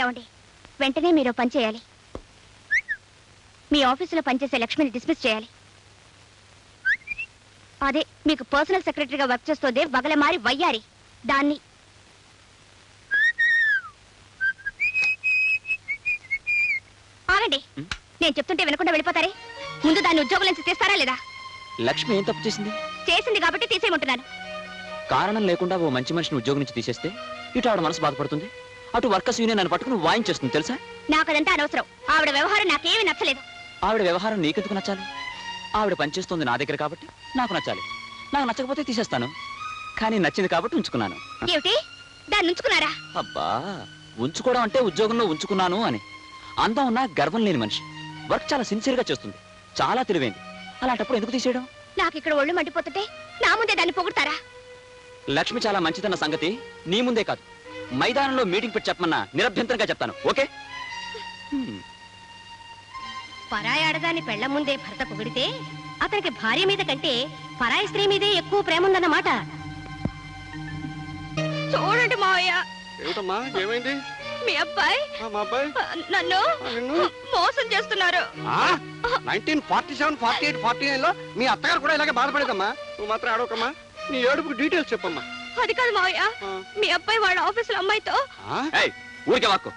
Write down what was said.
ఏమండి, వెంటనే మీరు పని చేయాలి. మీ ఆఫీసులో పనిచేసే లక్ష్మిని డిస్మిస్ చేయాలి. అదే మీకు పర్సనల్ సెక్రటరీగా వర్క్ చేస్తోంది బగలమారి వయ్యారి, దాన్ని. ఆగండి, నేను చెప్తుంటే వినకుండా వెళ్ళిపోతారే. ముందు దాన్ని ఉద్యోగం నుంచి తీస్తారా లేదా? లక్ష్మి ఏం తప్పు చేసింది? చేసింది కాబట్టి తీసేయమంటున్నాను. కారణం లేకుండా ఓ మంచి మనిషిని ఉద్యోగం నుంచి తీసేస్తే ఇటు ఆవిడ మనసు బాధపడుతుంది, అటు వర్కర్స్ యూనియన్ నన్ను పట్టుకుని వాయించేస్తుంది తెలుసా? నాకదంతా అనవసరం. ఆవిడ వ్యవహారం నాకేమీ నచ్చలేదు. ఆవిడ వ్యవహారం నీకెందుకు నచ్చాలి? ఆవిడ పనిచేస్తుంది నా దగ్గర కాబట్టి నాకు నచ్చాలి. నాకు నచ్చకపోతే తీసేస్తాను. కానీ నచ్చింది కాబట్టి ఉంచుకున్నాను. ఏమిటి, దాన్ని ఉంచుకున్నారా? అబ్బా, ఉంచుకోవడం అంటే ఉద్యోగంలో ఉంచుకున్నాను అని. అందం ఉన్నా గర్వం లేని మనిషి, వర్క్ చాలా సిన్సియర్ గా చేస్తుంది, చాలా తెలివైంది. అలాంటప్పుడు ఎందుకు తీసేయడం? నాకు ఇక్కడ ఒళ్ళు మండిపోతుంటే నా ముందే దాన్ని పొగుడతారా? లక్ష్మి చాలా మంచిదన్న సంగతి నీ ముందే కాదు, మైదానంలో మీటింగ్ పెట్టి చెప్పమన్నా నిరభ్యంతరంగా చెప్తాను. ఓకే? పరాయి ఆడదాన్ని పెళ్ల ముందే భర్త పొగిడితే అతనికి భార్య మీద కంటే పరాయి స్త్రీ మీదే ఎక్కువ ప్రేమ ఉందన్నమాట. చూడండి మావయ్య. ఏమిటమ్మా, ఏమైంది? మీ అబ్బాయి నన్ను మోసం చేస్తున్నారు. 1947, 48, 49 లో మీ అత్తగారు కూడా ఇలాగే బాధపడేదమ్మా. నువ్వు మాత్రం ఆడవకమ్మా. నీ ఏడుపుకి డీటెయిల్స్ చెప్పమ్మా. అది కాదు మావయ్య, మీ అబ్బాయి వాళ్ళ ఆఫీసులో అమ్మాయితో. ఊరికే వాక్కు.